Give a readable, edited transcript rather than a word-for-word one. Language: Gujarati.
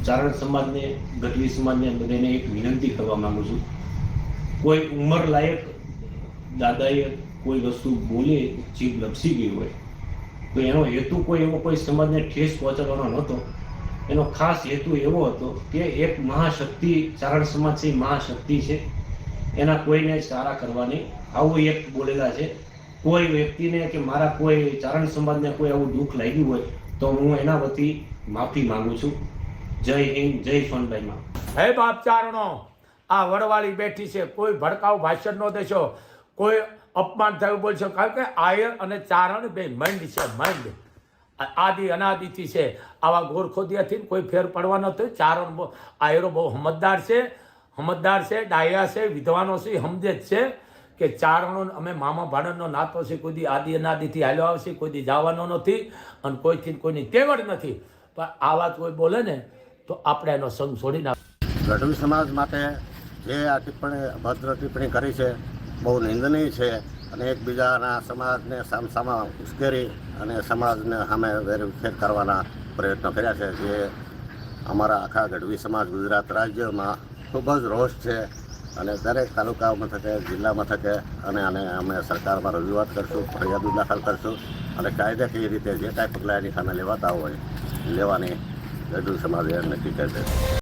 ચારણ સમાજને, ગઢવી સમાજને બધાને એક વિનંતી કરવા માંગુ છું. કોઈ ઉંમર લાયક દાદાએ કોઈ વસ્તુ બોલે, જીભ લપસી ગઈ હોય તો એનો હેતુ કોઈ એવો કોઈ સમાજને ઠેસ પહોંચાડવાનો નહોતો. એનો ખાસ હેતુ એવો હતો કે એક મહાશક્તિ, ચારણ સમાજ છે મહાશક્તિ છે, એના કોઈને સારા કરવાની આવું એક બોલેલા છે. કોઈ વ્યક્તિને કે મારા કોઈ ચારણ સમાજને કોઈ આવું દુઃખ લાગ્યું હોય તો હું એના વતી માફી માંગુ છું. જય હિન્દ, જય સોનબાઈ માં. હે બાપ ચારણો, આ વડવાળી બેઠી છે, કોઈ ભડકાવ ભાષણ નો દેશો, કોઈ અપમાન થયું બોલશો, કારણ કે આયર અને ચારણ બે મંડ છે, મંડ આદિ અનાદિથી છે. આવા ગોરખોદિયાથી કોઈ ફેર પડવાનો નથી. ચારણ આયરો બહુ સમજદાર છે, ડાયા છે, વિદ્વાનો છે, સમજે જ છે કે ચારણો અમે મામા ભાણનો નાતો છે, કોઈ દી આદિ અનાદિથી હાલ્યો આવશે, કોઈ દી જવાનો નથી અને કોઈથી કોઈની તેવડ નથી. પણ આ વાત કોઈ બોલે ને તો આપણે એનો સંગ છોડી નાખ. ગઢવી સમાજ માટે જે આ ભદ્ર ટિપ્પણી કરી છે બહુ નિંદનીય છે અને એકબીજાના સમાજને સામસામા ઉશ્કેરી અને સમાજને સામે વેરવિખેર કરવાના પ્રયત્નો કર્યા છે, જે અમારા આખા ગઢવી સમાજ ગુજરાત રાજ્યમાં ખૂબ જ રોષ છે. અને દરેક તાલુકા મથકે, જિલ્લા મથકે અને અમે સરકારમાં રજૂઆત કરશું, ફરિયાદો દાખલ કરશું અને કાયદાકીય રીતે જે કાંઈ પગલાં એની સામે લેવાતા હોય લેવાની ગઢવી સમાજે નક્કી કરશે.